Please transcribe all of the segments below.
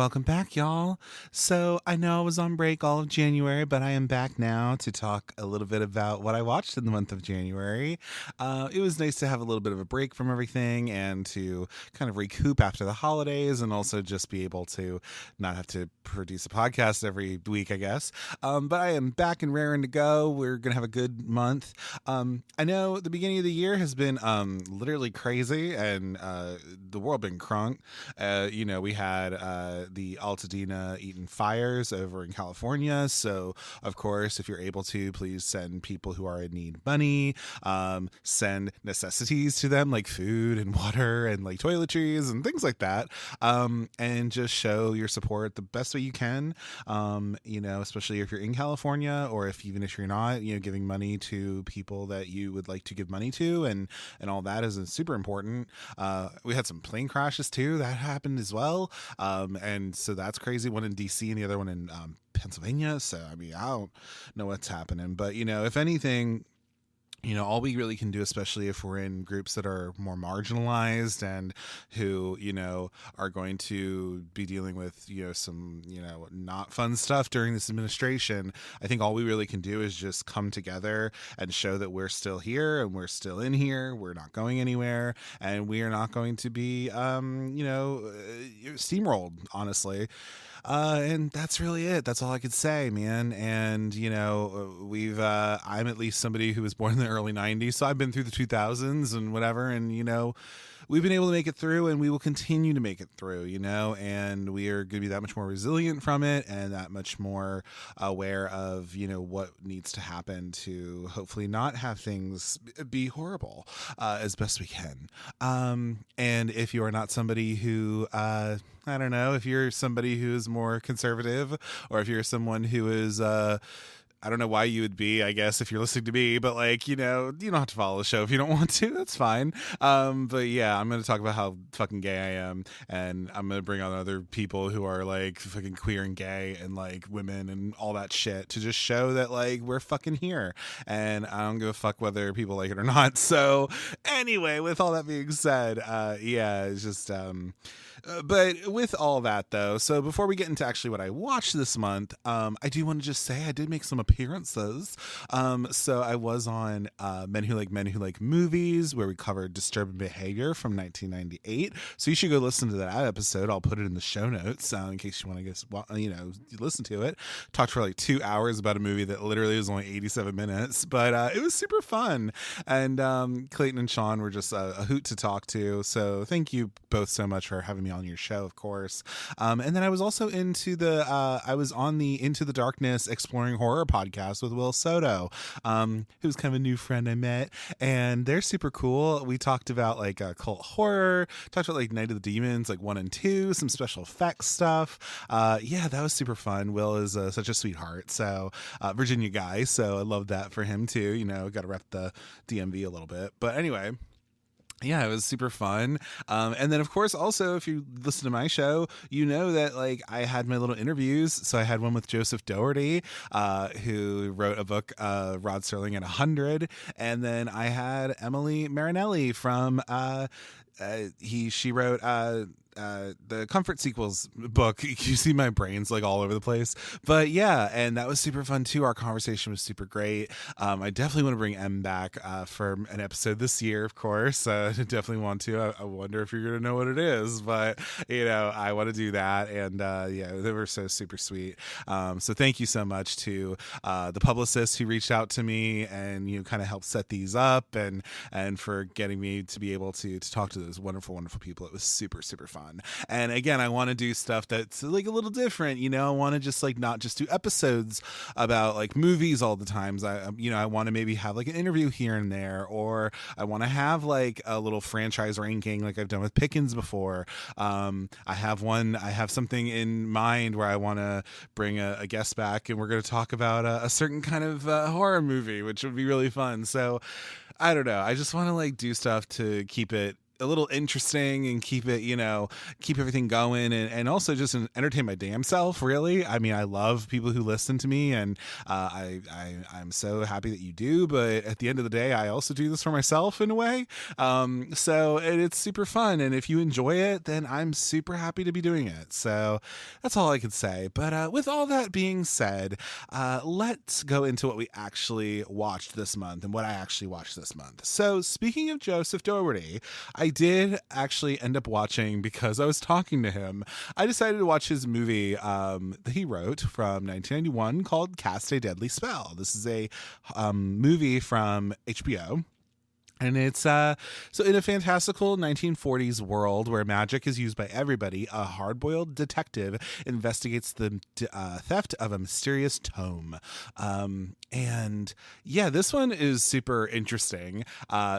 welcome back, y'all. So, I know I was on break all of January, but I am back now to talk a little bit about what I watched in the month of January. It was nice to have a little bit of a break from everything and to kind of recoup after the holidays and also just be able to not have to produce a podcast every week, I guess. But I am back and raring to go. We're going to have a good month. I know the beginning of the year has been literally crazy and the world been crunk. We had the Altadena Eaton fires over in California. So, of course, if you're able to, please send people who are in need money, send necessities to them like food and water and like toiletries and things like that, and just show your support the best way you can, especially if you're in California or if even if you're not, giving money to people that you would like to give money to and all that is super important. We had some plane crashes too that happened as well. And so that's crazy. One in DC and the other one in Pennsylvania. So, I mean, I don't know what's happening. But, if anything, all we really can do, especially if we're in groups that are more marginalized and who, are going to be dealing with, some, not fun stuff during this administration, I think all we really can do is just come together and show that we're still here and we're still in here. We're not going anywhere and we are not going to be, steamrolled, honestly. And that's really it. That's all I could say, man. And, I'm at least somebody who was born in the early 90s. So I've been through the 2000s and whatever. And, we've been able to make it through and we will continue to make it through, and we are going to be that much more resilient from it and that much more aware of, what needs to happen to hopefully not have things be horrible as best we can. And if you are not somebody who, I don't know, if you're somebody who is more conservative or if you're someone who is, I don't know why you would be, I guess, if you're listening to me, but you don't have to follow the show if you don't want to. That's fine. But yeah, I'm going to talk about how fucking gay I am. And I'm going to bring on other people who are fucking queer and gay and women and all that shit to just show that we're fucking here. And I don't give a fuck whether people like it or not. So anyway, with all that being said, yeah, it's just, but with all that though, so before we get into actually what I watched this month, I do want to just say I did make some appearances. So I was on Men Who Like Movies, where we covered Disturbing Behavior from 1998. So you should go listen to that episode. I'll put it in the show notes in case you want to listen to it. Talked for 2 hours about a movie that literally was only 87 minutes, but it was super fun. And Clayton and Sean were just a hoot to talk to. So thank you both so much for having me on your show, of course. And then I was also on the Into the Darkness Exploring Horror podcast with Will Soto, who's kind of a new friend I met, and they're super cool. We talked about cult horror, talked about Night of the Demons 1 and 2, some special effects stuff. Yeah, that was super fun. Will is such a sweetheart, so Virginia guy, so I love that for him too. Got to rep the DMV a little bit, but anyway. Yeah, it was super fun. And then, of course, also, if you listen to my show, you know that, I had my little interviews. So I had one with Joseph Doherty, who wrote a book, Rod Serling at 100. And then I had Emily Marinelli from, she wrote the Comfort Sequels book. You see my brain's all over the place, but yeah, and that was super fun too. Our conversation was super great. I definitely want to bring Em back for an episode this year, of course. Definitely want to. I wonder if you're gonna know what it is, but I want to do that. And yeah, they were so super sweet. So thank you so much to the publicist who reached out to me and kind of helped set these up and for getting me to be able to talk to those wonderful people. It was super fun. And again, I want to do stuff that's a little different. I want to just not just do episodes about movies all the times. I want to maybe have an interview here and there, or I want to have a little franchise ranking like I've done with Pickens before. I have something in mind where I want to bring a guest back and we're going to talk about a certain kind of horror movie, which would be really fun. So I don't know. I just want to do stuff to keep it a little interesting and keep it, keep everything going, and also just entertain my damn self, really. I mean, I love people who listen to me, and I'm so happy that you do, but at the end of the day, I also do this for myself in a way. So it's super fun, and if you enjoy it, then I'm super happy to be doing it. So that's all I could say. But with all that being said, let's go into what we actually watched this month and what I actually watched this month. So speaking of Joseph Dougherty, I did actually end up watching, because I was talking to him, I decided to watch his movie that he wrote from 1991 called Cast a Deadly Spell. This is a movie from HBO. And it's so in a fantastical 1940s world where magic is used by everybody, a hard-boiled detective investigates the theft of a mysterious tome. And yeah, this one is super interesting.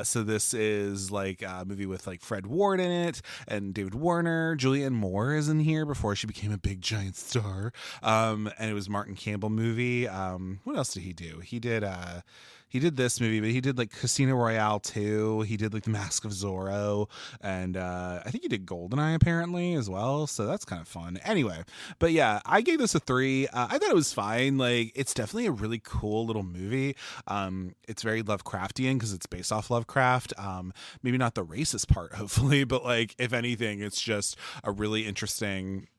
So this is like a movie with like Fred Ward in it and David Warner. Julianne Moore is in here before she became a big giant star. And it was Martin Campbell movie. What else did he do? He did this movie, but he did like Casino Royale 2. He did like The Mask of Zorro. And I think he did Goldeneye apparently as well. So that's kind of fun. Anyway, but yeah, I gave this a 3. I thought it was fine. Like, it's definitely a really cool little movie. It's very Lovecraftian because it's based off Lovecraft. Maybe not the racist part, hopefully, but like, if anything, it's just a really interesting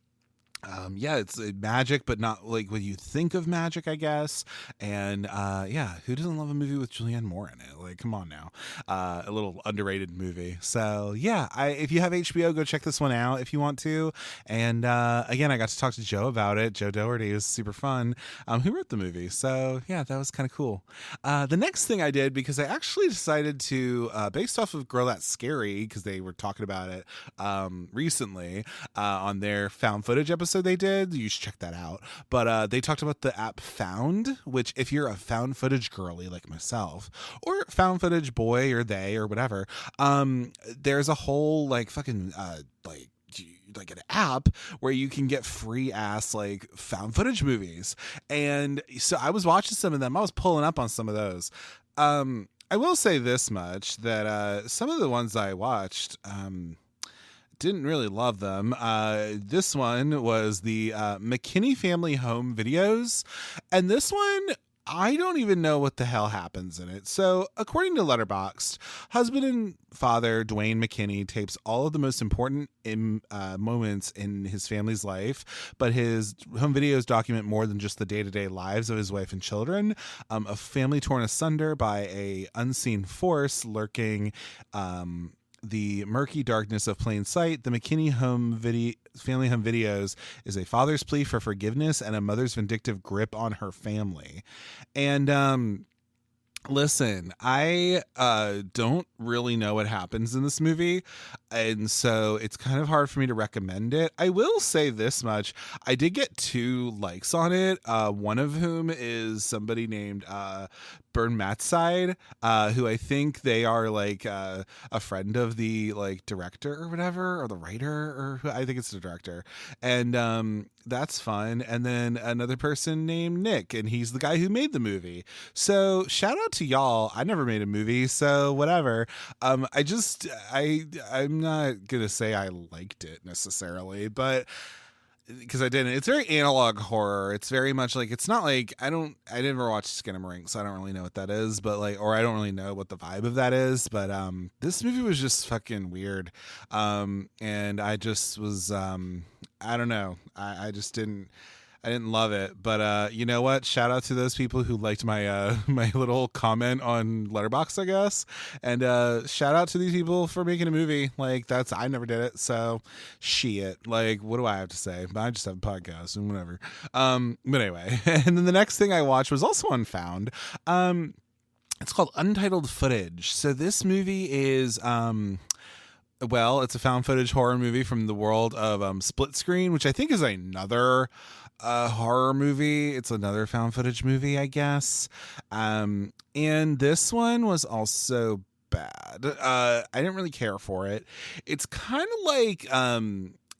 it's magic, but not like what you think of magic, I guess. And who doesn't love a movie with Julianne Moore in it? Like, come on now. A little underrated movie. So yeah, if you have HBO, go check this one out if you want to. And again, I got to talk to Joe about it. Joe Dougherty was super fun. Who wrote the movie? So yeah, that was kind of cool. The next thing I did, because I actually decided to, based off of Girl That's Scary, because they were talking about it recently on their found footage episode they did, you should check that out. But they talked about the app Found, which if you're a found footage girly like myself, or found footage boy or they or whatever, there's a whole like fucking like an app where you can get free ass like found footage movies. And so I was watching some of them. I was pulling up on some of those. I will say this much, that some of the ones I watched, didn't really love them. This one was the McKinney Family Home Videos, and this one, I don't even know what the hell happens in it. So, according to Letterboxd, husband and father Dwayne McKinney tapes all of the most important moments in his family's life, but his home videos document more than just the day-to-day lives of his wife and children. A family torn asunder by a unseen force lurking the murky darkness of plain sight. The McKinney Family Home Videos is a father's plea for forgiveness and a mother's vindictive grip on her family. And listen, I don't really know what happens in this movie, and so it's kind of hard for me to recommend it. I will say this much. I did get 2 likes on it, one of whom is somebody named Burn Matside, who I think they are like a friend of the like director or whatever, or the writer, or I think it's the director. And that's fun. And then another person named Nick, and he's the guy who made the movie. So shout out to y'all. I never made a movie, so whatever. I'm not gonna say I liked it necessarily, but because I didn't. It's very analog horror. It's very much like, it's not like, I never watched Skinamarink, so I don't really know what that is, but like, or I don't really know what the vibe of that is, but this movie was just fucking weird. And I just was I don't know. I didn't love it, but you know what? Shout out to those people who liked my my little comment on Letterboxd, I guess, and shout out to these people for making a movie. Like, I never did it, so shit. Like, what do I have to say? I just have a podcast and whatever. But anyway, and then the next thing I watched was also on Found. It's called Untitled Footage. So this movie is it's a found footage horror movie from the world of Split Screen, which I think is another horror movie. It's another found footage movie, I guess. And this one was also bad. I didn't really care for it. It's kind of like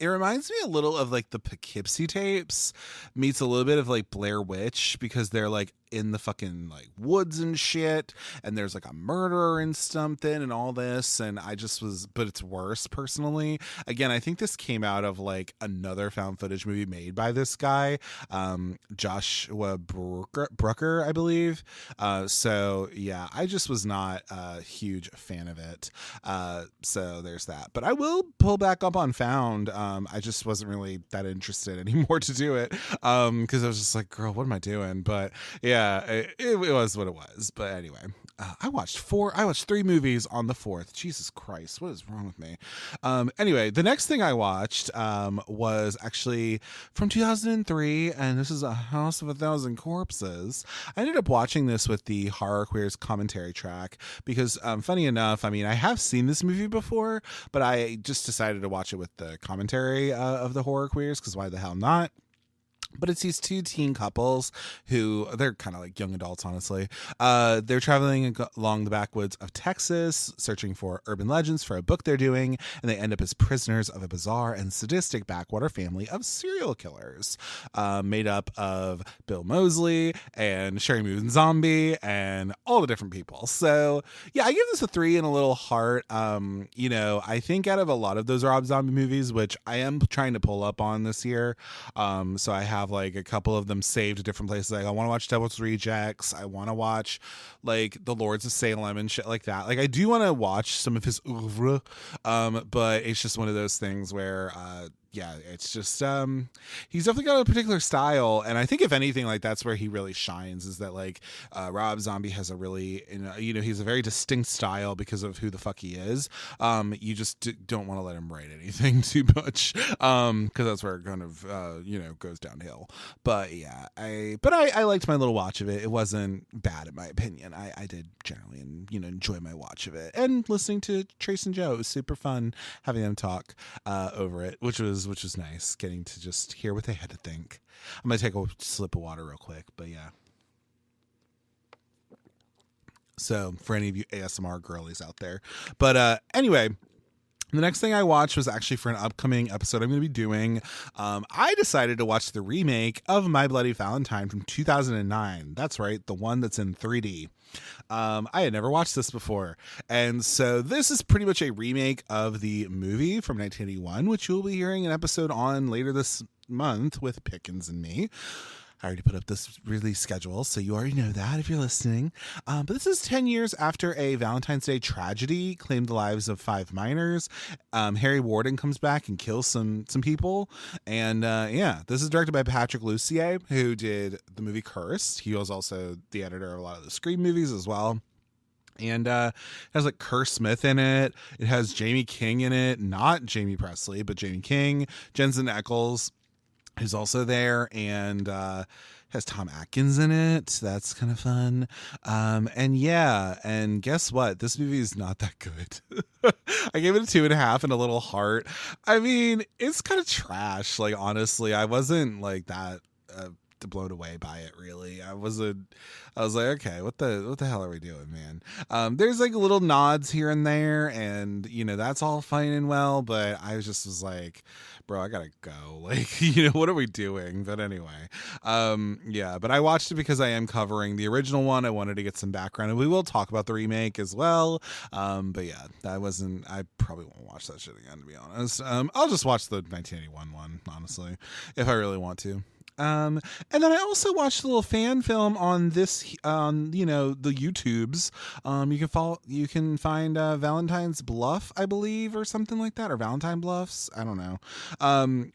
it reminds me a little of like the Poughkeepsie tapes meets a little bit of like Blair Witch, because they're like in the fucking like woods and shit, and there's like a murderer and something and all this, and I just was, but it's worse personally. Again, I think this came out of like another found footage movie made by this guy, Joshua Brooker, I believe. So yeah, I just was not a huge fan of it. So there's that, but I will pull back up on Found. I just wasn't really that interested anymore to do it. Cause I was just like, girl, what am I doing? But yeah, it was what it was. But anyway, I watched 3 movies on the 4th. Jesus Christ, what is wrong with me? Anyway, the next thing I watched was actually from 2003, and this is A House of a Thousand Corpses. I ended up watching this with the Horror Queers commentary track because, funny enough, I mean, I have seen this movie before, but I just decided to watch it with the commentary of the Horror Queers because why the hell not? But it's these 2 teen couples who, they're kind of like young adults, honestly. They're traveling along the backwoods of Texas, searching for urban legends for a book they're doing, and they end up as prisoners of a bizarre and sadistic backwater family of serial killers, made up of Bill Moseley and Sherry Moon Zombie and all the different people. So yeah, I give this a 3 and a little heart. You know, I think out of a lot of those Rob Zombie movies, which I am trying to pull up on this year, so I have like a couple of them saved at different places. Like I want to watch Devil's Rejects. I want to watch like The Lords of Salem and shit like that. Like I do want to watch some of his oeuvre, but it's just one of those things where yeah, it's just he's definitely got a particular style, and I think if anything, like that's where he really shines, is that like Rob Zombie has a really, you know, he's a very distinct style because of who the fuck he is. You just don't want to let him write anything too much, because that's where it kind of you know, goes downhill. But yeah, I liked my little watch of it. It wasn't bad in my opinion. I did generally, you know, enjoy my watch of it, and listening to Trace and Joe, it was super fun having them talk over it, which was nice, getting to just hear what they had to think. I'm gonna take a sip of water real quick, but yeah. So for any of you ASMR girlies out there, but anyway, the next thing I watched was actually for an upcoming episode I'm going to be doing. I decided to watch the remake of My Bloody Valentine from 2009. That's right, the one that's in 3D. I had never watched this before, and so this is pretty much a remake of the movie from 1981, which you'll be hearing an episode on later this month with Pickens and me. I already put up this release schedule, so you already know that if you're listening. But this is 10 years after a Valentine's Day tragedy claimed the lives of 5 minors. Harry Warden comes back and kills some people. And yeah, this is directed by Patrick Lussier, who did the movie Cursed. He was also the editor of a lot of the Scream movies as well. And it has like Kerr Smith in it. It has Jamie King in it. Not Jamie Presley, but Jamie King. Jensen Ackles is also there, and has Tom Atkins in it. That's kind of fun. And yeah, and guess what? This movie is not that good. I gave it a 2.5 and a little heart. I mean, it's kind of trash. Like, honestly, I wasn't like that blown away by it, really. I was like, okay, what the hell are we doing, man? There's like little nods here and there, and you know, that's all fine and well, but I was like, bro, I gotta go. Like, you know, what are we doing? But anyway, yeah, but I watched it because I am covering the original one. I wanted to get some background, and we will talk about the remake as well. But yeah, I probably won't watch that shit again, to be honest. I'll just watch the 1981 one, honestly, if I really want to. And then I also watched a little fan film on this, you know, the YouTubes. You can find Valentine's Bluff, I believe, or something like that, or Valentine Bluffs. I don't know.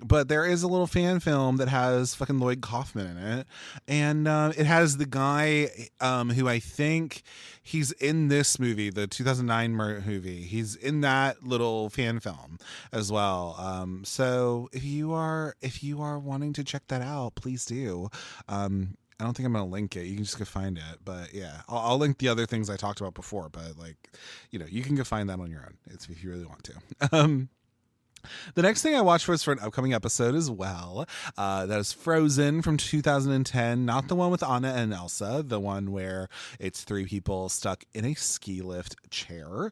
But there is a little fan film that has fucking Lloyd Kaufman in it, and it has the guy who I think he's in this movie, the 2009 movie. He's in that little fan film as well. So if you are wanting to check that out, please do. I don't think I'm going to link it. You can just go find it. But yeah, I'll link the other things I talked about before. But like, you know, you can go find that on your own. It's if you really want to. The next thing I watched was for an upcoming episode as well. That is Frozen from 2010. Not the one with Anna and Elsa. The one where it's 3 people stuck in a ski lift chair.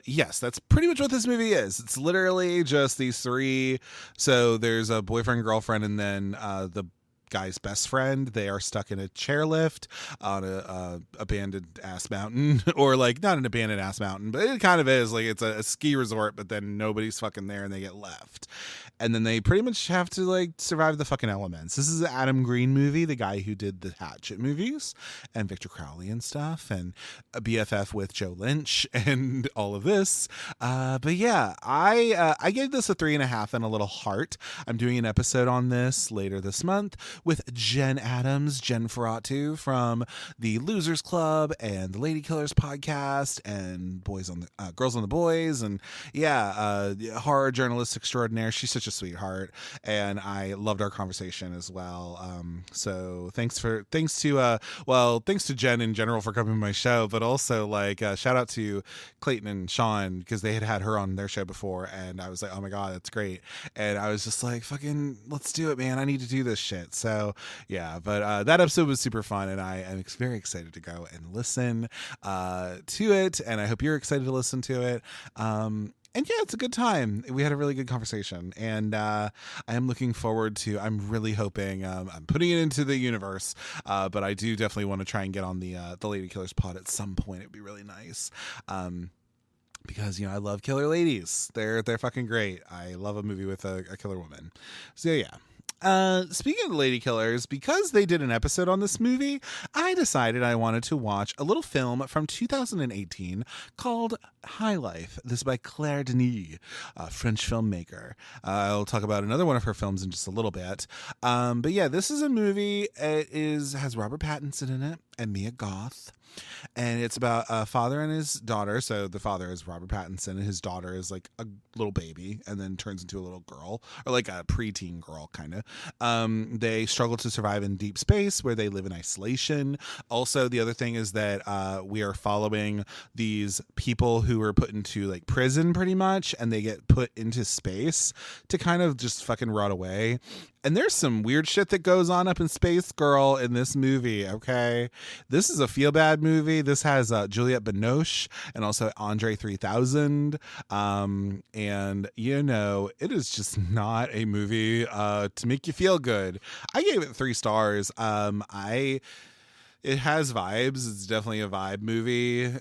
Yes, that's pretty much what this movie is. It's literally just these 3. So there's a boyfriend, girlfriend, and then the guy's best friend. They are stuck in a chairlift on a abandoned ass mountain, or like not an abandoned ass mountain, but it kind of is. Like it's a ski resort, but then nobody's fucking there and they get left. And then they pretty much have to like survive the fucking elements. This is an Adam Green movie, the guy who did the Hatchet movies and Victor Crowley and stuff, and a BFF with Joe Lynch and all of this. But yeah, I gave this a 3.5 and a little heart. I'm doing an episode on this later this month with Jen Adams, Jen Ferratu from the Losers Club and the Lady Killers podcast and Girls on the Boys, and horror journalist extraordinaire. She's such a sweetheart, and I loved our conversation as well. So thanks to Jen in general for coming to my show, but also like shout out to Clayton and Sean, because they had her on their show before, and I was like, oh my god, that's great. And I was just like, fucking let's do it, man, I need to do this shit. So yeah, but that episode was super fun, and I am very excited to go and listen to it, and I hope you're excited to listen to it. And yeah, it's a good time. We had a really good conversation, and I am looking forward to, I'm really hoping, I'm putting it into the universe, but I do definitely want to try and get on the Lady Killers pod at some point. It'd be really nice. Because, I love killer ladies. They're fucking great. I love a movie with a killer woman. So yeah. Speaking of Lady Killers, because they did an episode on this movie, I decided I wanted to watch a little film from 2018 called High Life. This is by Claire Denis, a French filmmaker. I'll talk about another one of her films in just a little bit. But yeah, this is a movie. It has Robert Pattinson in it and Mia Goth. And it's about a father and his daughter. So the father is Robert Pattinson, and his daughter is like a little baby and then turns into a little girl, or like a preteen girl, kind of. They struggle to survive in deep space where they live in isolation. Also, the other thing is that we are following these people who are put into like prison pretty much, and they get put into space to kind of just fucking rot away. And there's some weird shit that goes on up in Space Girl in this movie, okay? This is a feel-bad movie. This has Juliette Binoche and also Andre 3000. And, it is just not a movie to make you feel good. I gave it 3 stars. It has vibes. It's definitely a vibe movie.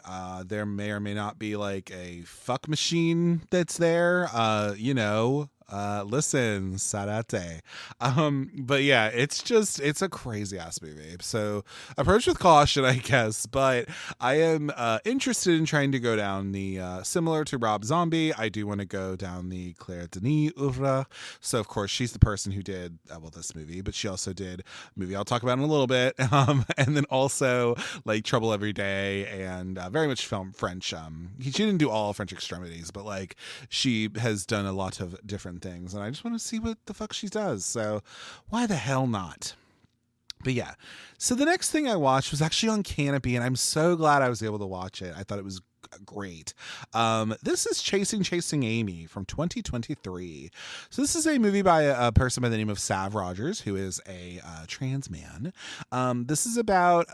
There may or may not be like a fuck machine that's there. Listen, Sarate. But yeah, it's a crazy ass movie. So approach with caution, I guess, but I am interested in trying to go down the similar to Rob Zombie. I do want to go down the Claire Denis oeuvre. So of course she's the person who did this movie, but she also did a movie I'll talk about in a little bit. And then also like Trouble Every Day and very much film French. She didn't do all French Extremities, but like she has done a lot of different things, and I just want to see what the fuck she does. So why the hell not? But yeah, so the next thing I watched was actually on Canopy, and I'm so glad I was able to watch it. I thought it was great. This is Chasing Amy from 2023. So this is a movie by a person by the name of Sav Rogers, who is a trans man. This is about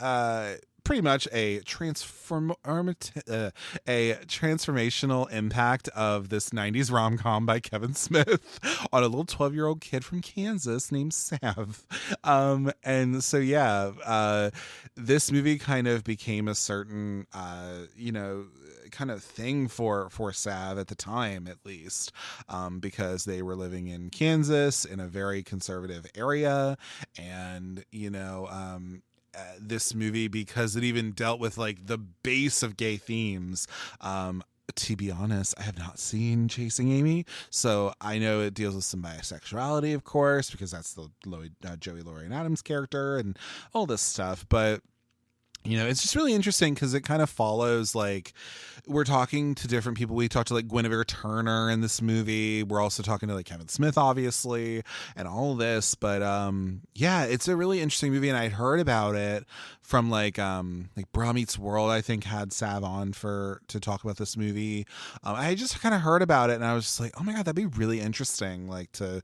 pretty much a transformational impact of this 90s rom-com by Kevin Smith on a little 12-year-old kid from Kansas named Sav. And so yeah, this movie kind of became a certain kind of thing for Sav at the time, at least, because they were living in Kansas in a very conservative area, and this movie, because it even dealt with like the base of gay themes. To be honest, I have not seen Chasing Amy, so I know it deals with some bisexuality, of course, because that's the Joey Lauren Adams character and all this stuff. But it's just really interesting because it kind of follows, like, we're talking to different people. We talked to like Guinevere Turner in this movie. We're also talking to like Kevin Smith, obviously, and all this. But yeah, it's a really interesting movie, and I'd heard about it from like Bra Meets World, I think, had Sav on to talk about this movie. I just kind of heard about it, and I was just like, oh my god, that'd be really interesting, like to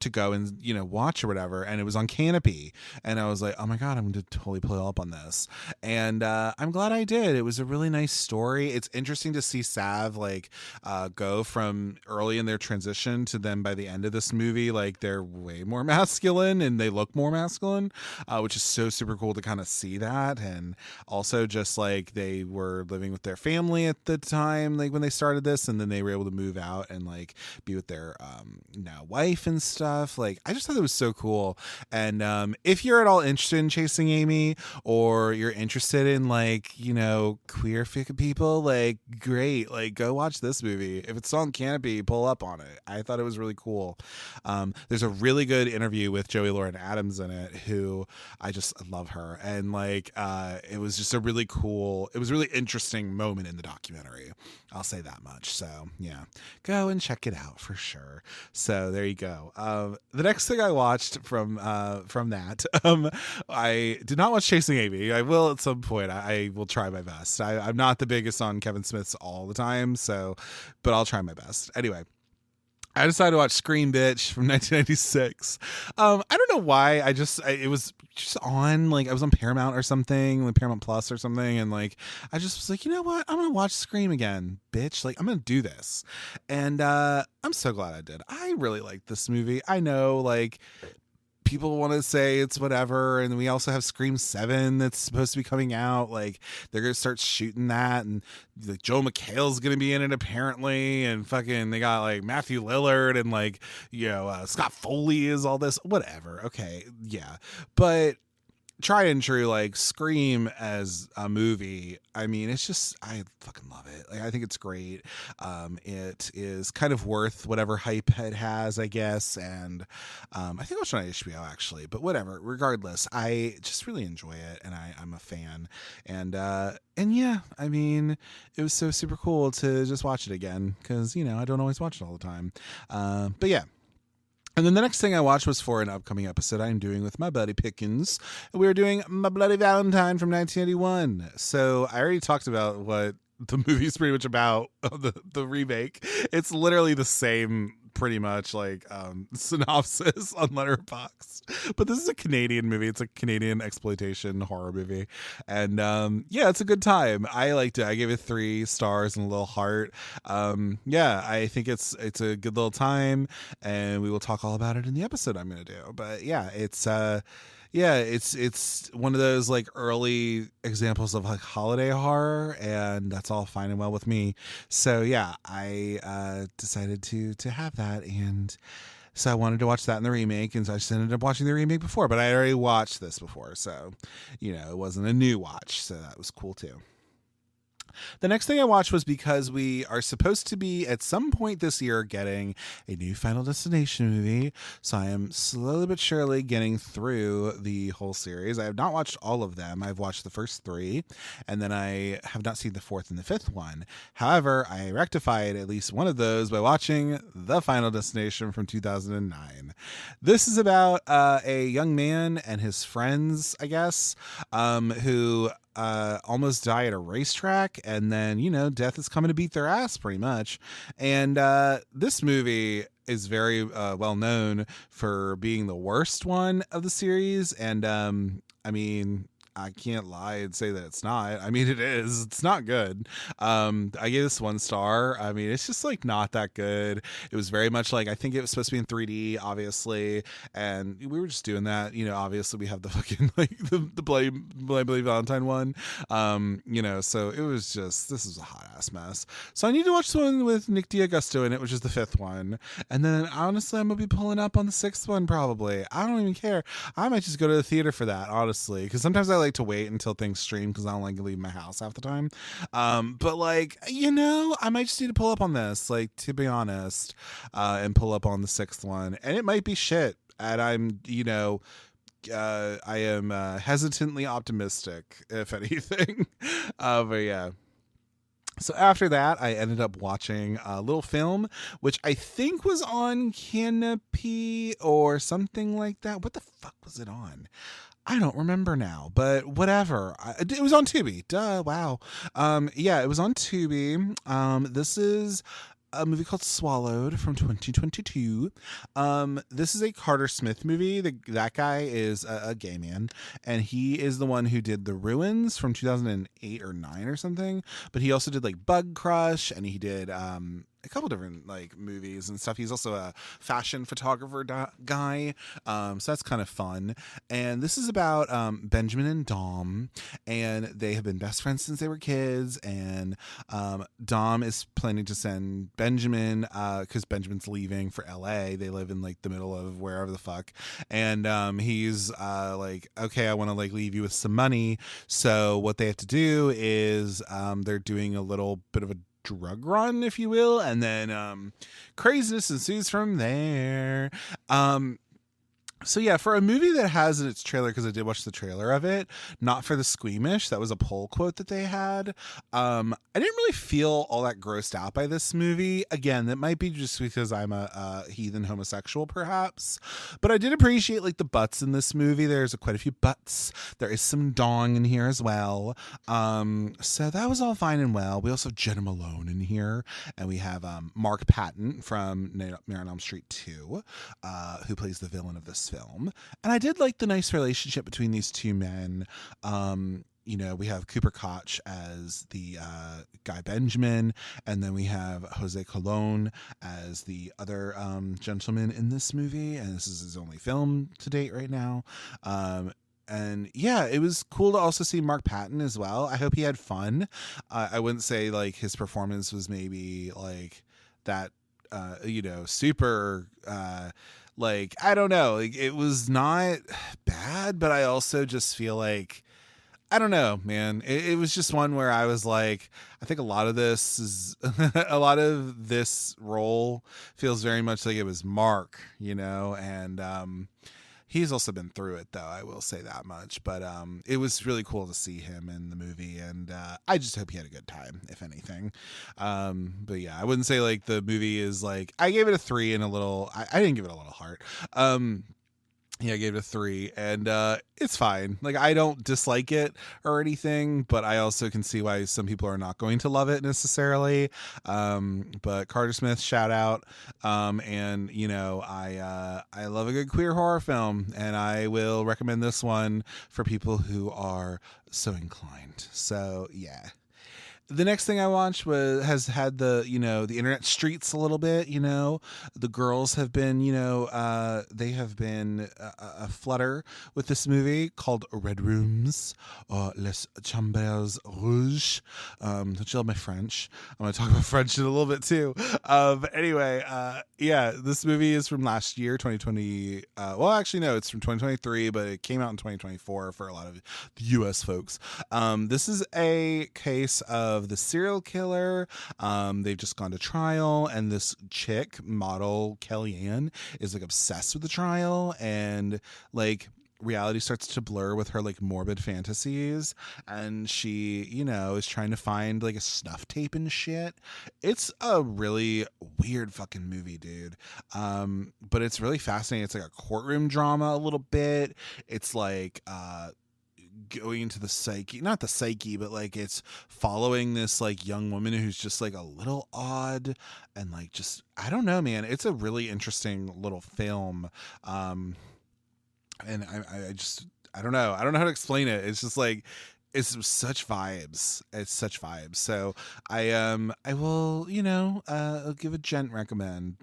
go and watch or whatever. And it was on Canopy, and I was like, oh my god, I'm going to totally pull up on this. and I'm glad I did. It was a really nice story. It's interesting to see Sav like go from early in their transition to then by the end of this movie, like they're way more masculine and they look more masculine, which is so super cool to kind of see that. And also just like they were living with their family at the time, like when they started this, and then they were able to move out and like be with their now wife and stuff. Like I just thought it was so cool. And if you're at all interested in Chasing Amy, or you're interested in like, you know, queer people, like great, like go watch this movie. If it's on Canopy, pull up on it. I thought it was really cool. There's a really good interview with Joey Lauren Adams in it, who I just love her. And like it was just a really cool, it was a really interesting moment in the documentary. I'll say that much. So yeah, go and check it out for sure. So there you go. The next thing I watched from that, I did not watch Chasing Amy. I will at some point. I will try my best. I'm not the biggest on Kevin Smith's all the time, so, but I'll try my best. Anyway, I decided to watch Scream Bitch from 1996. I don't know why. It was just on, like I was on Paramount or something, like Paramount Plus or something, and like I just was like, you know what? I'm gonna watch Scream again, bitch. Like I'm gonna do this, and I'm so glad I did. I really liked this movie. I know, like people want to say it's whatever, and we also have Scream 7 that's supposed to be coming out. Like they're gonna start shooting that, and like Joel McHale's gonna be in it apparently, and fucking they got like Matthew Lillard and like, you know, Scott Foley is all this, whatever. Okay, yeah, but tried and true, like Scream as a movie, I mean, it's just, I fucking love it. Like I think it's great. It is kind of worth whatever hype it has, I guess, and I think I watched it on HBO actually, but whatever, regardless, I just really enjoy it, and I'm a fan. And yeah, I mean, it was so super cool to just watch it again, because you know I don't always watch it all the time, but yeah. And then the next thing I watched was for an upcoming episode I'm doing with my buddy Pickens. We were doing My Bloody Valentine from 1981. So I already talked about what the movie's pretty much about, the remake. It's literally the same pretty much like synopsis on Letterboxd, but this is a Canadian movie. It's a Canadian exploitation horror movie, and yeah, it's a good time. I liked it. I gave it 3 stars and a little heart. Yeah, I think it's a good little time, and we will talk all about it in the episode I'm gonna do. But yeah, it's one of those like early examples of like holiday horror, and that's all fine and well with me. So yeah, I decided to have that, and so I wanted to watch that in the remake, and so I just ended up watching the remake before, but I had already watched this before, so you know, it wasn't a new watch, so that was cool too. The next thing I watched was because we are supposed to be at some point this year getting a new Final Destination movie. So I am slowly but surely getting through the whole series. I have not watched all of them. I've watched the first 3, and then I have not seen the 4th and the 5th one. However, I rectified at least one of those by watching The Final Destination from 2009. This is about a young man and his friends, I guess, who almost die at a racetrack, and then, you know, death is coming to beat their ass pretty much. And this movie is very well known for being the worst one of the series, and I mean, I can't lie and say that it's not. I mean, it is. It's not good. I gave this 1 star. I mean, it's just like not that good. It was very much like, I think it was supposed to be in 3D, obviously, and we were just doing that. You know, obviously we have the fucking like the Bloody Valentine one. You know, so it was just, this is a hot ass mess. So I need to watch the one with Nick D'Agostino in it, which is the 5th one, and then honestly I'm gonna be pulling up on the 6th one probably. I don't even care. I might just go to the theater for that, honestly, because sometimes I like to wait until things stream because I don't like to leave my house half the time. But like, you know, I might just need to pull up on this, like, to be honest, and pull up on the 6th one, and it might be shit. And I'm, you know, I am hesitantly optimistic, if anything. But yeah. So after that, I ended up watching a little film, which I think was on Canopy or something like that. What the fuck was it on? I don't remember now, but whatever. It was on Tubi. Duh, wow. Yeah, it was on Tubi. This is a movie called Swallowed from 2022. This is a Carter Smith movie. That guy is a gay man, and he is the one who did The Ruins from 2008 or 9 or something. But he also did like Bug Crush, and he did a couple different like movies and stuff. He's also a fashion photographer guy, so that's kind of fun. And this is about Benjamin and Dom, and they have been best friends since they were kids. And Dom is planning to send Benjamin because Benjamin's leaving for LA. They live in like the middle of wherever the fuck, and he's like, okay, I want to like leave you with some money. So what they have to do is they're doing a little bit of a drug run, if you will, and then craziness ensues from there. So yeah, for a movie that has in its trailer, because I did watch the trailer of it, not for the squeamish, that was a poll quote that they had. I didn't really feel all that grossed out by this movie. Again, that might be just because I'm a heathen homosexual, perhaps, but I did appreciate like the butts in this movie. There's quite a few butts. There is some dong in here as well. So that was all fine and well. We also have Jenna Malone in here, and we have Mark Patton from Nightmare on Elm Street 2, who plays the villain of this film. And I did like the nice relationship between these two men. You know, we have Cooper Koch as the guy Benjamin, and then we have Jose Colon as the other gentleman in this movie, and this is his only film to date right now. And yeah, it was cool to also see Mark Patton as well. I hope he had fun. I wouldn't say like his performance was maybe like that, you know, super like, I don't know, like it was not bad, but I also just feel like, I don't know, man. It was just one where I was like, I think a lot of this is a lot of this role feels very much like it was Mark, you know, and he's also been through it, though, I will say that much. But it was really cool to see him in the movie, and I just hope he had a good time, if anything. But yeah, I wouldn't say like the movie is like, I gave it a 3 and a little, I didn't give it a little heart. Yeah, I gave it a 3, and it's fine. Like, I don't dislike it or anything, but I also can see why some people are not going to love it necessarily. But Carter Smith, shout out. And you know, I love a good queer horror film, and I will recommend this one for people who are so inclined. So yeah. The next thing I watched has had the, you know, the internet streets a little bit. You know, the girls have been, you know, they have been a flutter with this movie called Red Rooms, or Les Chambers Rouges. Don't you love my French? I'm going to talk about French in a little bit too. Anyway, yeah, this movie is from last year, 2020. Well, actually, no, it's from 2023, but it came out in 2024 for a lot of the U.S. folks. This is a case of the serial killer. They've just gone to trial, and this chick model Kellyanne is like obsessed with the trial, and like reality starts to blur with her like morbid fantasies, and she, you know, is trying to find like a snuff tape and shit. It's a really weird fucking movie, dude. But it's really fascinating. It's like a courtroom drama a little bit. It's like going into the psyche, not the psyche, but like it's following this like young woman who's just like a little odd, and like, just, I don't know, man. It's a really interesting little film. And I just, I don't know how to explain it. It's just like, it's such vibes. It's such vibes. So I will, you know, I'll give a gently recommend,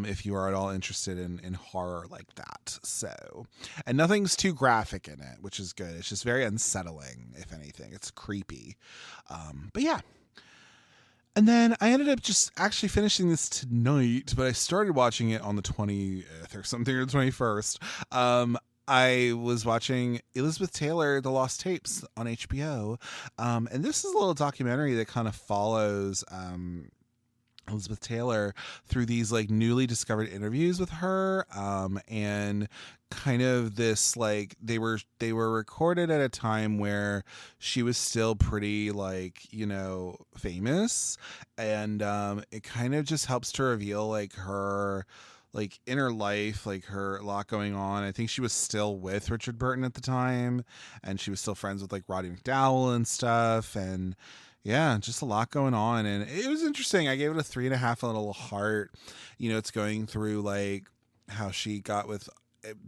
if you are at all interested in horror like that. So, and nothing's too graphic in it, which is good. It's just very unsettling, if anything. It's creepy. But yeah. And then I ended up just actually finishing this tonight, but I started watching it on the 20th or something, or the 21st. I was watching Elizabeth Taylor, The Lost Tapes on HBO. And this is a little documentary that kind of follows Elizabeth Taylor through these like newly discovered interviews with her, and kind of this like they were recorded at a time where she was still pretty like, you know, famous, and it kind of just helps to reveal like her like inner life, like her a lot going on. I think she was still with Richard Burton at the time, and she was still friends with like Roddy McDowall and stuff, and Yeah, just a lot going on, and it was interesting. I gave it a 3.5 on a little heart. It's going through like how she got with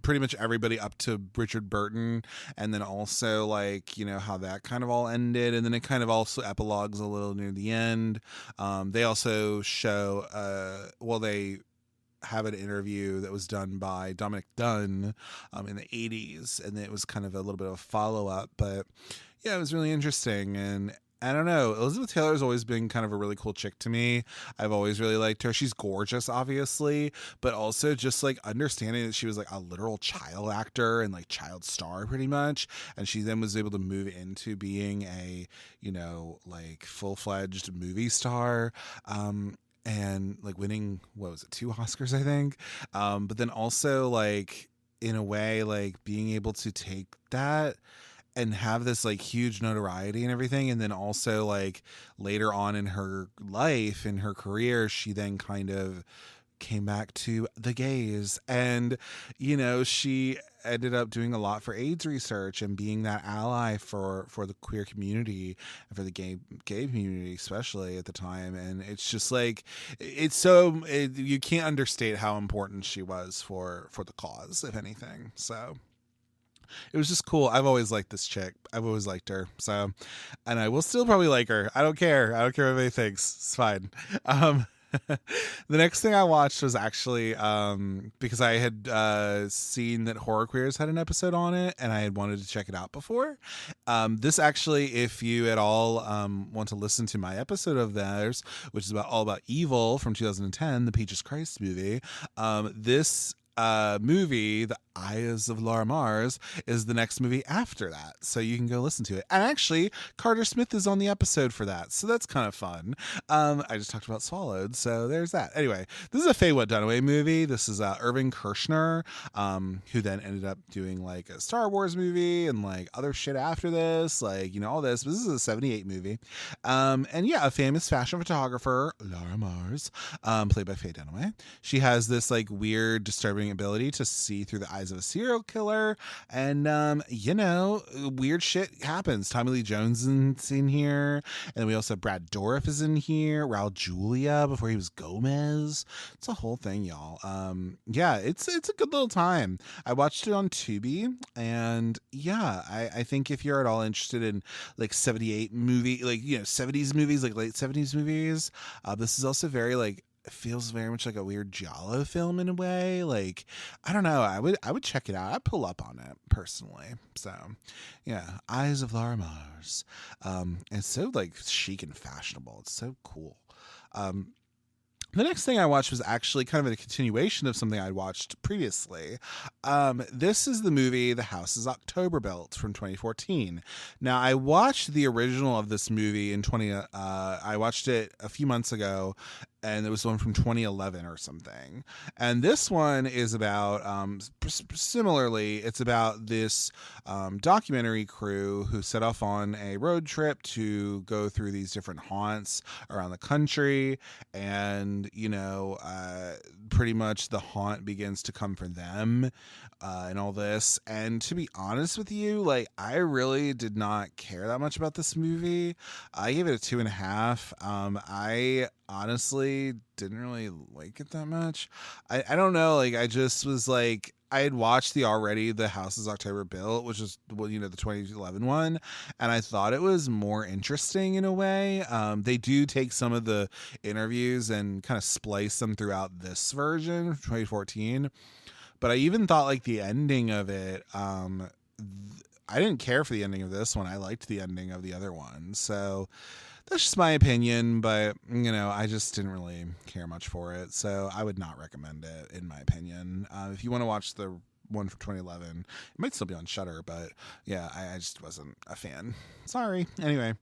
pretty much everybody up to Richard Burton, and then also like how that kind of all ended, and then it kind of also epilogues a little near the end. They also show, well, they have an interview that was done by Dominic Dunn in the 80s, and it was kind of a little bit of a follow up. But yeah, it was really interesting. And I don't know, Elizabeth Taylor's always been kind of a really cool chick to me. I've always really liked her. She's gorgeous, obviously, but also just like understanding that she was like a literal child actor and like child star pretty much. And she then was able to move into being a, like full-fledged movie star. And like winning, what was it, 2 Oscars, I think. But then also like in a way, like being able to take that and have this like huge notoriety and everything, and then also like later on in her life, in her career, she then kind of came back to the gays, and she ended up doing a lot for AIDS research and being that ally for the queer community and for the gay community, especially at the time. And it's just like you can't understate how important she was for the cause, if anything. So it was just cool. I've always liked this chick. I've always liked her. So, and I will still probably like her. I don't care. I don't care what anybody thinks. It's fine. The next thing I watched was actually because I had seen that Horror Queers had an episode on it, and I had wanted to check it out before. This actually, if you at all want to listen to my episode of theirs, which is all about Evil from 2010, the Peaches Christ movie, this movie, The Eyes of Laura Mars, is the next movie after that, so you can go listen to it. And actually Carter Smith is on the episode for that, so that's kind of fun. I just talked about Swallowed, so there's that. Anyway, this is a Faye What Dunaway movie. This is Irving Kershner, who then ended up doing like a Star Wars movie and like other shit after this, like all this. But this is a 78 movie, and yeah, a famous fashion photographer, Laura Mars, played by Faye Dunaway. She has this like weird, disturbing ability to see through the eyes of a serial killer, and weird shit happens. Tommy Lee Jones is in here, and we also have Brad Dourif is in here, Raul Julia before he was Gomez. It's a whole thing, y'all. Yeah, it's a good little time. I watched it on Tubi, and yeah, I think if you're at all interested in like 78 movie, like 70s movies, like late 70s movies, this is also very like, it feels very much like a weird giallo film in a way. Like, I don't know. I would check it out. I'd pull up on it personally. So yeah, Eyes of Laura Mars. It's so like chic and fashionable. It's so cool. The next thing I watched was actually kind of a continuation of something I'd watched previously. This is the movie The House is October Built from 2014. Now, I watched the original of this movie in I watched it a few months ago, and it was one from 2011 or something. And this one is about, similarly, it's about this documentary crew who set off on a road trip to go through these different haunts around the country. And, pretty much the haunt begins to come for them and all this. And to be honest with you, like, I really did not care that much about this movie. I gave it a 2.5. I honestly didn't really like it that much. I don't know, like, I just was like, I had watched The House is October Built, which is, well, the 2011 one, and I thought it was more interesting in a way. They do take some of the interviews and kind of splice them throughout this version, 2014. But I even thought like the ending of it, I didn't care for the ending of this one. I liked the ending of the other one. So that's just my opinion, but I just didn't really care much for it. So I would not recommend it, in my opinion. If you want to watch the one from 2011, it might still be on Shudder, but yeah, I just wasn't a fan. Sorry. Anyway.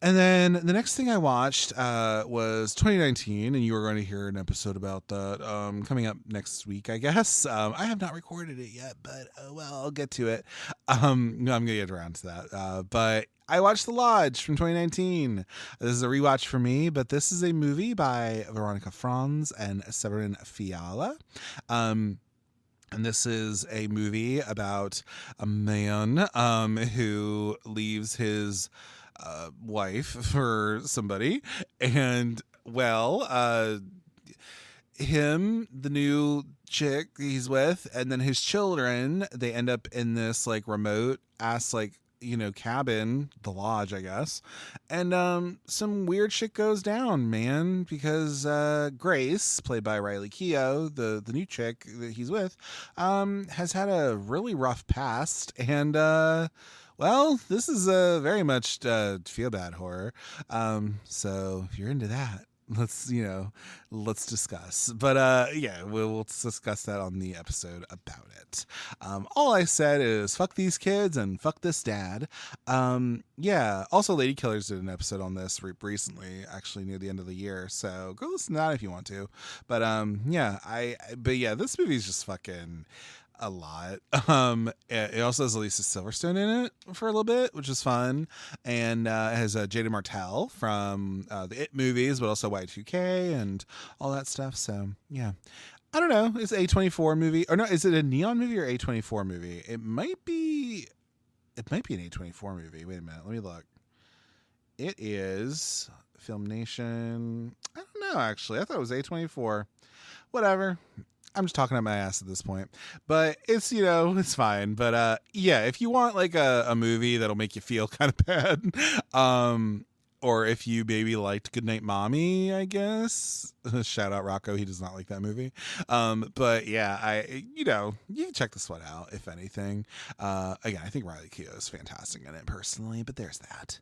And then the next thing I watched was 2019, and you are going to hear an episode about that coming up next week, I guess. I have not recorded it yet, but well, I'll get to it. No, I'm going to get around to that. But I watched The Lodge from 2019. This is a rewatch for me, but this is a movie by Veronica Franz and Severin Fiala. And this is a movie about a man who leaves his wife for somebody, and well, him, the new chick he's with, and then his children, they end up in this like remote ass like, you know, cabin, the lodge, I guess. And some weird shit goes down, man, because Grace, played by Riley Keough, the new chick that he's with, has had a really rough past. And well, this is a very much feel bad horror. So if you're into that, let's discuss. But yeah, we'll discuss that on the episode about it. All I said is fuck these kids and fuck this dad. Yeah, also Lady Killers did an episode on this recently, actually near the end of the year, so go listen to that if you want to. But yeah, but yeah, this movie is just fucking a lot. It also has Alicia Silverstone in it for a little bit, which is fun, and it has Jada Martell from the It movies, but also Y2K and all that stuff. So yeah, I don't know. It's a A24 movie, or no? Is it a Neon movie or A24 movie? It might be. It might be an A24 movie. Wait a minute. Let me look. It is Film Nation. I don't know. Actually, I thought it was A24. Whatever. I'm just talking out my ass at this point, but it's, it's fine. But yeah, if you want like a movie that'll make you feel kind of bad, or if you maybe liked Goodnight Mommy, I guess, shout out Rocco, he does not like that movie. But yeah, you can check this one out if anything. Again, I think Riley Keough is fantastic in it personally, but there's that.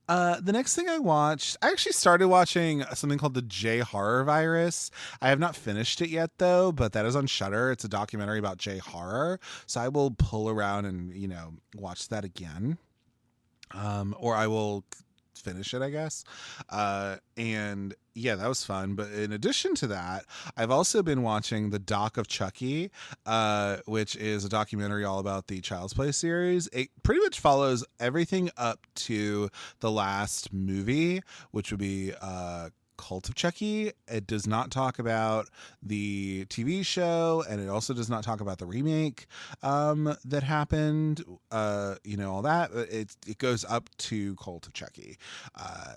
The next thing I watched, I actually started watching something called the J Horror Virus. I have not finished it yet though, but that is on Shudder. It's a documentary about J horror, so I will pull around and watch that again, or I will finish it, I guess. And yeah, that was fun. But in addition to that, I've also been watching The Doc of Chucky, which is a documentary all about the Child's Play series. It pretty much follows everything up to the last movie, which would be Cult of Chucky. It does not talk about the TV show, and it also does not talk about the remake that happened, all that. It goes up to Cult of Chucky.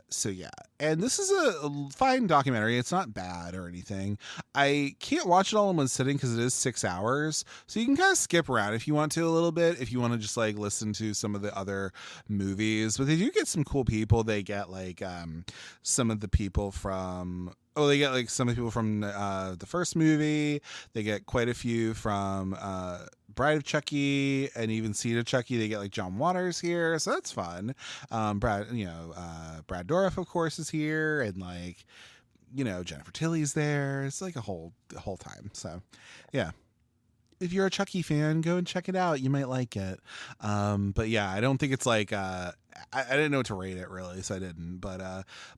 So yeah, and this is a fine documentary. It's not bad or anything. I can't watch it all in one sitting because it is 6 hours, so you can kind of skip around if you want to a little bit, if you want to just like listen to some of the other movies. But they do get some cool people. They get like some of the people they get like some of the people from the first movie. They get quite a few from Bride of Chucky and even Seed of Chucky. They get like John Waters here, so that's fun. Brad Dourif, of course, is here, and like Jennifer Tilly's there. It's like a whole time. So yeah, if you're a Chucky fan, go and check it out. You might like it. But yeah, I don't think it's like I didn't know what to rate it really, so I didn't. But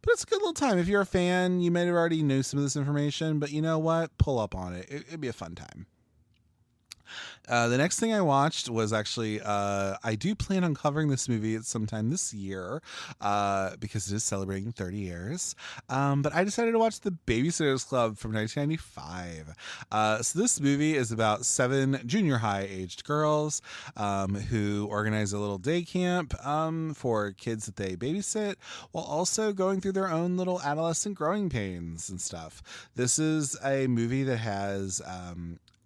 it's a good little time. If you're a fan, you might have already knew some of this information, but you know what? Pull up on it. It'd be a fun time. The next thing I watched was actually, I do plan on covering this movie at sometime this year, because it is celebrating 30 years. But I decided to watch The Babysitter's Club from 1995. So this movie is about 7 junior high aged girls, who organize a little day camp, for kids that they babysit, while also going through their own little adolescent growing pains and stuff. This is a movie that has,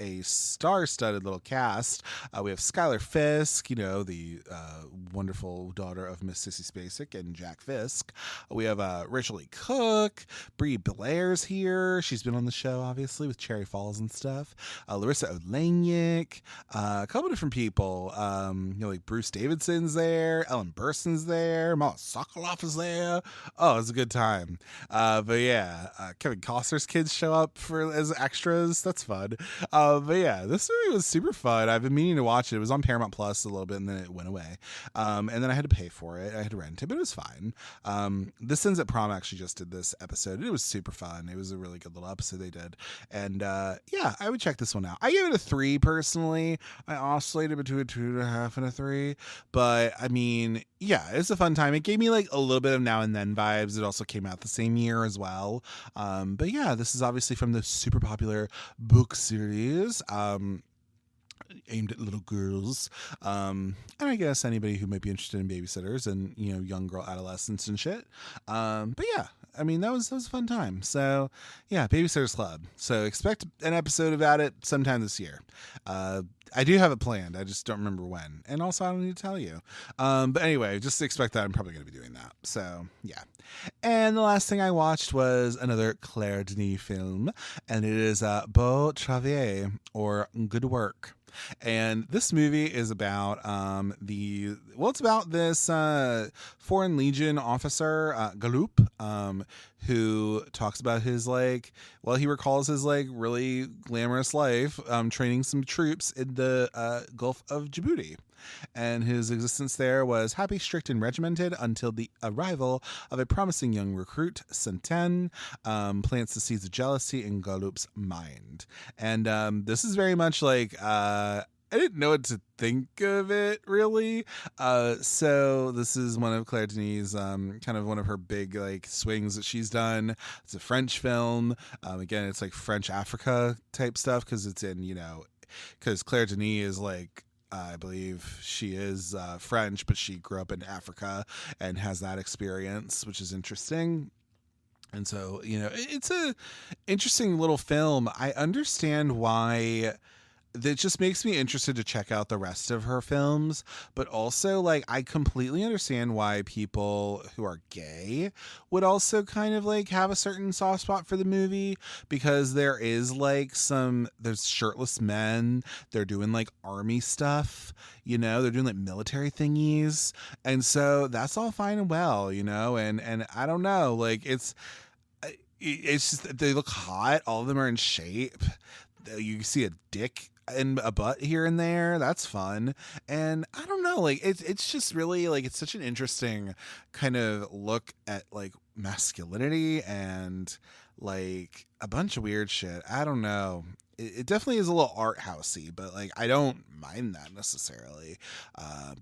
a star-studded little cast. We have Skylar Fisk, the wonderful daughter of Miss Sissy Spacek and Jack Fisk. We have Rachel Lee Cook. Brie Blair's here. She's been on the show, obviously, with Cherry Falls and stuff. Larissa Oleynik. A couple different people. Like Bruce Davidson's there. Ellen Burstyn's there. Mala Sokoloff is there. Oh, it's a good time. But yeah, Kevin Costner's kids show up as extras. That's fun. But yeah, this movie was super fun. I've been meaning to watch it. It was on Paramount Plus a little bit, and then it went away. And then I had to pay for it. I had to rent it, but it was fine. This Sins at Prom actually just did this episode. It was super fun. It was a really good little episode they did. And yeah, I would check this one out. I gave it a 3 personally. I oscillated between a 2.5 and a 3. But I mean, yeah, it's a fun time. It gave me like a little bit of Now and Then vibes. It also came out the same year as well. But yeah, this is obviously from the super popular book series. aimed at little girls, and I guess anybody who might be interested in babysitters and young girl adolescents and shit. But yeah, I mean that was a fun time. So yeah, Babysitters Club. So expect an episode about it sometime this year. I do have it planned. I just don't remember when. And also, I don't need to tell you. But anyway, just expect that I'm probably going to be doing that. So, yeah. And the last thing I watched was another Claire Denis film. And it is Beau Travail, or Good Work. And this movie is about it's about this Foreign Legion officer, Galloup, who talks about his he recalls his really glamorous life training some troops in the Gulf of Djibouti. And his existence there was happy, strict, and regimented until the arrival of a promising young recruit, Centen, plants the seeds of jealousy in Galloup's mind. And this is very much I didn't know what to think of it, really. So this is one of Claire Denis' kind of one of her big swings that she's done. It's a French film. Again, it's French Africa type stuff because it's in, because Claire Denis is I believe she is French, but she grew up in Africa and has that experience, which is interesting. And so, it's a interesting little film. I understand why. That just makes me interested to check out the rest of her films, but also I completely understand why people who are gay would also kind of have a certain soft spot for the movie, because there is there's shirtless men, they're doing army stuff, they're doing military thingies, and so that's all fine and well, and I don't know, it's just they look hot, all of them are in shape, you see a dick and a butt here and there, that's fun. And I don't know, it's just really it's such an interesting kind of look at masculinity and a bunch of weird shit. I don't know, it definitely is a little art housey, but I don't mind that necessarily.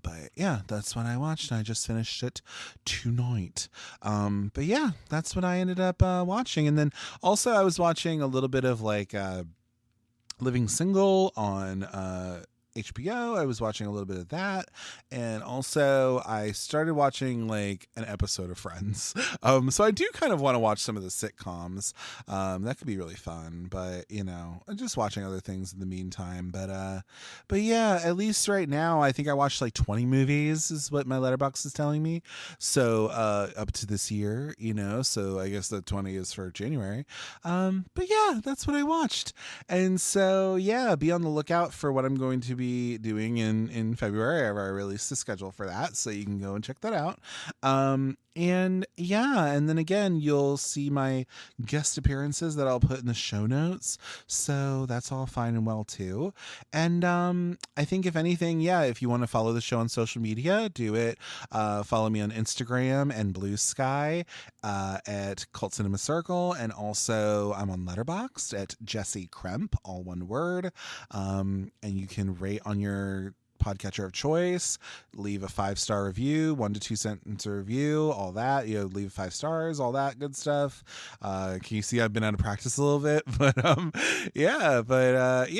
But yeah, that's what I watched, and I just finished it tonight. But yeah, that's what I ended up watching. And then also I was watching a little bit of Living Single on HBO. I was watching a little bit of that, and also I started watching an episode of Friends. So I do kind of want to watch some of the sitcoms. That could be really fun, but I'm just watching other things in the meantime. But yeah, at least right now I think I watched 20 movies is what my Letterboxd is telling me. So up to this year, so I guess the 20 is for January. But yeah, that's what I watched. And so yeah, be on the lookout for what I'm going to be doing in February. I released the schedule for that, so you can go and check that out. And yeah, and then again, you'll see my guest appearances that I'll put in the show notes. So that's all fine and well too. And I think if anything, yeah, if you want to follow the show on social media, do it. Follow me on Instagram and Blue Sky at Cult Cinema Circle, and also I'm on Letterboxd at Jesse Kremp, all one word. And you can rate on your podcatcher of choice, leave a 5-star review, 1 to 2 sentence review, all that, leave 5 stars, all that good stuff. Can you see I've been out of practice a little bit? But yeah,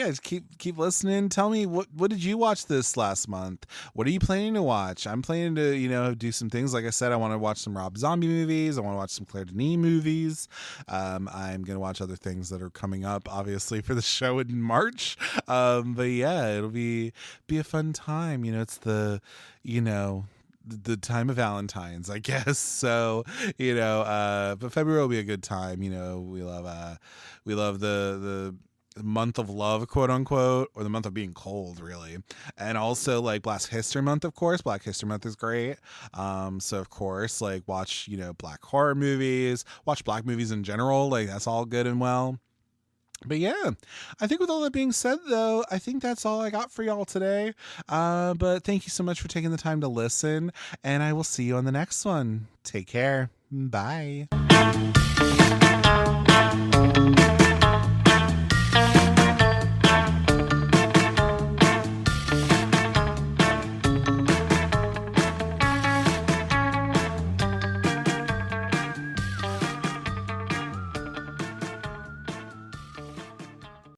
just keep listening. Tell me what did you watch this last month? What are you planning to watch? I'm planning to do some things. Like I said, I want to watch some Rob Zombie movies. I want to watch some Claire Denis movies. I'm gonna watch other things that are coming up, obviously, for the show in March. But yeah, it'll be a fun time. It's the time of Valentine's, I guess. So but February will be a good time. We love the month of love, quote unquote, or the month of being cold, really. And also Black History Month, of course. Black History Month is great. So of course watch black horror movies, watch black movies in general, that's all good and well. But yeah, I think with all that being said, though, I think that's all I got for y'all today. But thank you so much for taking the time to listen, and I will see you on the next one. Take care. Bye.